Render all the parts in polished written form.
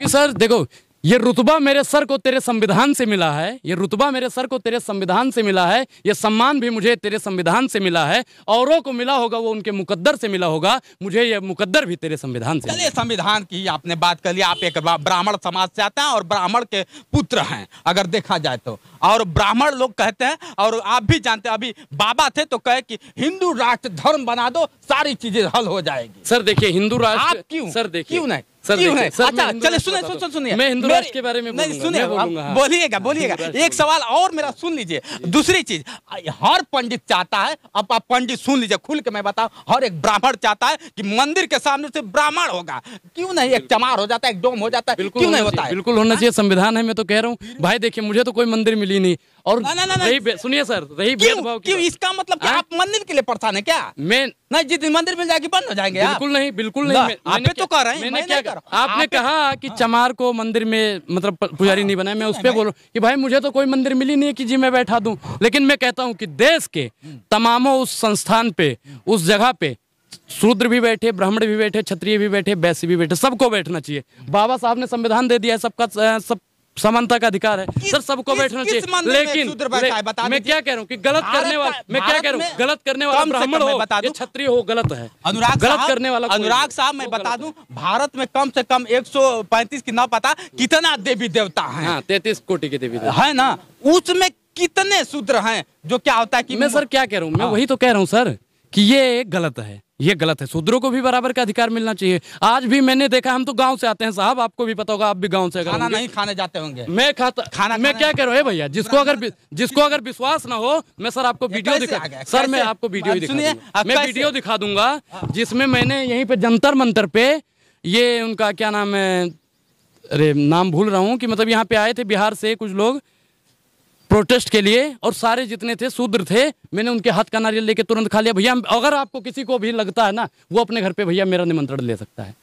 Sir देखो, ये रुतबा मेरे सर को तेरे संविधान से मिला है, ये रुतबा मेरे सर को तेरे संविधान से मिला है, ये सम्मान भी मुझे तेरे संविधान से मिला है। औरों को मिला होगा वो उनके मुकद्दर से मिला होगा, मुझे ये मुकद्दर भी तेरे संविधान से। चलिए, संविधान की आपने बात कर लिया। आप एक ब्राह्मण समाज से आते हैं और ब्राह्मण के पुत्र हैं अगर देखा जाए तो, और ब्राह्मण लोग कहते हैं, और आप भी जानते हैं, अभी बाबा थे तो कहे कि हिंदू राष्ट्र धर्म बना दो, सारी चीजें हल हो जाएगी। सर देखिए, हिंदू राष्ट्र आप क्यों, सर देखिए, क्यों नहीं, सर क्यों नहीं? सर अच्छा चलिए, सुनिए, मैं हिंदू राष्ट्र के बारे में नहीं, सुनिए, बोलूंगा। बोलिएगा। एक सवाल और मेरा सुन लीजिए। दूसरी चीज, हर पंडित चाहता है, अब आप पंडित सुन लीजिए खुल के मैं बताऊं, हर एक ब्राह्मण चाहता है कि मंदिर के सामने से ब्राह्मण होगा। क्यों नहीं, एक चमार हो जाता है, एक डोम हो जाता है, क्यों नहीं होता है? बिल्कुल होना चाहिए, संविधान है। मैं तो कह रहा हूँ भाई, देखिए मुझे तो कोई मंदिर मिली नहीं। और सुनिए सर, रही भेदभाव, क्यों? इसका मतलब कि आप मंदिर के लिए परेशान है क्या? मैं नहीं, जिस दिन मंदिर में जाके बंद हो जाएंगे। बिल्कुल नहीं, बिल्कुल नहीं। आप तो कह रहे हैं, मैंने क्या, आपने कहा कि चमार को मंदिर में मतलब पुजारी नहीं बनाया, मैं उस पर बोलूं कि भाई मुझे तो कोई मंदिर मिली नहीं है कि जी मैं बैठा दूं। लेकिन मैं कहता हूं कि देश के तमामों उस संस्थान पे, उस जगह पे शूद्र भी बैठे, ब्राह्मण भी बैठे, क्षत्रिय भी बैठे, वैश्य भी बैठे, सबको बैठना चाहिए। बाबा साहब ने संविधान दे दिया है, सबका सब समानता का अधिकार है सर, सबको बैठना चाहिए। लेकिन मैं क्या कह रहा हूँ कि गलत करने वाला, मैं क्या कह रहा हूँ, गलत करने वाला ब्राह्मण हो या क्षत्रिय हो, गलत है। गलत करने वाला अनुराग साहब, मैं बता दूं, भारत में कम से कम 135 की ना पता कितना देवी देवता है। 33 कोटि के देवी देवता है ना, उसमें कितने शूद्र हैं? जो क्या होता है कि मैं सर क्या कह रहा हूँ, मैं वही तो कह रहा हूँ सर कि ये गलत है, ये गलत है। शूद्रों को भी बराबर का अधिकार मिलना चाहिए। आज भी मैंने देखा, हम तो गांव से आते हैं साहब, आपको भी पता होगा, आप भी गांव से खाना नहीं खाने जाते होंगे। मैं खाता, मैं क्या कह रहा हूँ भैया, जिसको अगर विश्वास ना हो, मैं सर आपको वीडियो दिखा, सर मैं आपको वीडियो मैं वीडियो दिखा दूंगा, जिसमें मैंने यहीं पे जंतर मंतर पे, ये उनका क्या नाम है, अरे नाम भूल रहा हूँ, कि मतलब यहाँ पे आए थे बिहार से कुछ लोग प्रोटेस्ट के लिए, और सारे जितने थे शूद्र थे, मैंने उनके हाथ का नारियल लेके तुरंत खा लिया। भैया अगर आपको किसी को भी लगता है ना, वो अपने घर पे भैया मेरा निमंत्रण ले सकता है,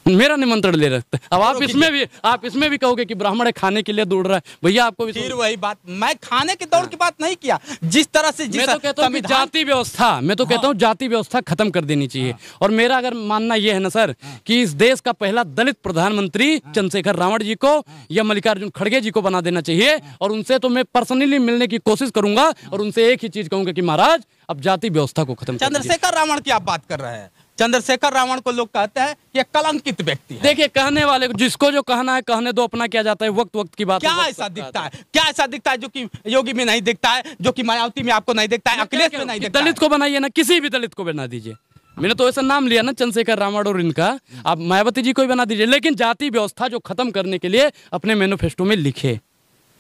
मेरा निमंत्रण ले सकते हैं। अब आप इसमें भी कहोगे कि ब्राह्मण खाने के लिए दौड़ रहा है, भैया आपको फिर वही बात, मैं खाने की दौड़ की बात नहीं किया। जिस तरह से मैं तो कहता हूँ जाति व्यवस्था, मैं तो कहता हूँ जाति व्यवस्था खत्म कर देनी चाहिए। और मेरा अगर मानना यह है ना सर, कि इस देश का पहला दलित प्रधानमंत्री चंद्रशेखर रावण जी को या मल्लिकार्जुन खड़गे जी को बना देना चाहिए। और उनसे तो मैं पर्सनली मिलने की कोशिश करूंगा और उनसे एक ही चीज कहूंगा कि महाराज अब जाति व्यवस्था को खत्म। चंद्रशेखर रावण की आप बात कर रहे हैं, चंद्रशेखर रावण को लोग कहते हैं ये कलंकित व्यक्ति है। देखिए, कहने वाले को जिसको जो कहना है कहने दो, अपना क्या जाता है, वक्त वक्त की बात। क्या ऐसा दिखता है, क्या ऐसा दिखता है जो कि योगी में नहीं दिखता है, जो कि मायावती में आपको नहीं दिखता है, अखिलेश में नहीं दिखता है? दलित को बनाइए ना, किसी भी दलित को बना दीजिए। मैंने तो ऐसा नाम लिया ना, चंद्रशेखर रावण और इनका, आप मायावती जी को ही बना दीजिए, लेकिन जाति व्यवस्था जो खत्म करने के लिए अपने मैनिफेस्टो में लिखे।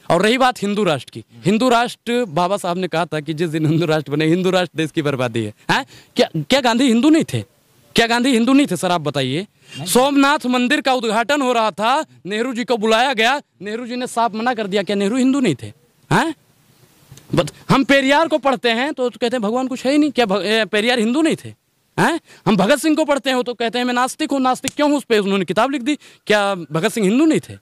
और रही बात हिंदू राष्ट्र की, हिंदू राष्ट्र बाबा साहब ने कहा था कि जिस दिन हिंदू राष्ट्र बने, हिंदू राष्ट्र देश की बर्बादी है। क्या गांधी हिंदू नहीं थे? क्या गांधी हिंदू नहीं थे सर, आप बताइए। सोमनाथ मंदिर का उद्घाटन हो रहा था, नेहरू जी को बुलाया गया, नेहरू जी ने साफ मना कर दिया। क्या नेहरू हिंदू नहीं थे? हैं? हम पेरियार को पढ़ते हैं तो कहते हैं भगवान कुछ है ही नहीं। क्या पेरियार हिंदू नहीं थे? हैं? हम भगत सिंह को पढ़ते हैं तो कहते हैं मैं नास्तिक हूँ। नास्तिक क्यों हूँ? उस पर उन्होंने किताब लिख दी। क्या भगत सिंह हिंदू नहीं थे?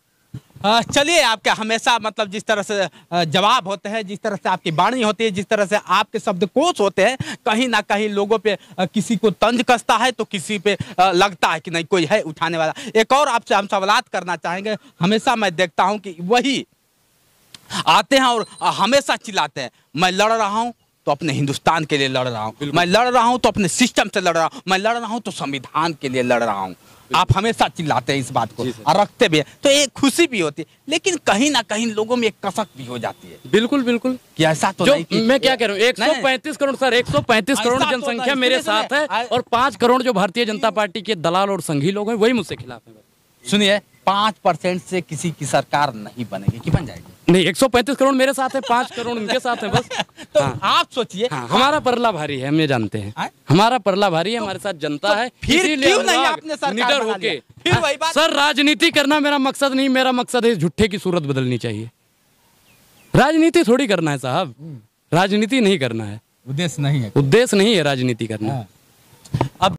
चलिए, आपके हमेशा मतलब जिस तरह से जवाब होते हैं, जिस तरह से आपकी वाणी होती है, जिस तरह से आपके शब्दकोश होते हैं, कहीं ना कहीं लोगों पे किसी को तंज कसता है तो किसी पे लगता है कि नहीं कोई है उठाने वाला। एक और आपसे हम सवालात करना चाहेंगे। हमेशा मैं देखता हूं कि वही आते हैं और हमेशा चिल्लाते हैं, मैं लड़ रहा हूं तो अपने हिंदुस्तान के लिए लड़ रहा हूं, मैं लड़ रहा हूं तो अपने सिस्टम से लड़ रहा हूं, मैं लड़ रहा हूं तो संविधान के लिए लड़ रहा हूं। आप हमेशा चिल्लाते हैं इस बात को और रखते भी हैं, तो एक खुशी भी होती है, लेकिन कहीं ना कहीं लोगों में एक कसक भी हो जाती है। बिल्कुल बिल्कुल, कि ऐसा तो नहीं कि मैं क्या कह रहा हूँ, 135 करोड़ सर, 135 करोड़ जनसंख्या मेरे साथ है और 5 करोड़ जो भारतीय जनता पार्टी के दलाल और संघी लोग हैं वही मुझसे खिलाफ है। सुनिए, 5% से किसी की सरकार नहीं बनेगी, कि बन जाएगी? नहीं, 135 करोड़ मेरे साथ है, 5 करोड़ उनके साथ है बस। तो आप सोचिए, हमारा परला भारी है, हम ये जानते हैं, हमारा परला भारी है, हमारे साथ जनता है। फिर क्यों नहीं आपने सरकार बना लिया? फिर वही बात सर, राजनीति करना मेरा मकसद नहीं, मेरा मकसद है झूठे की सूरत बदलनी चाहिए। राजनीति थोड़ी करना है साहब, राजनीति नहीं करना है, उद्देश्य नहीं है, उद्देश्य नहीं है राजनीति करना। अब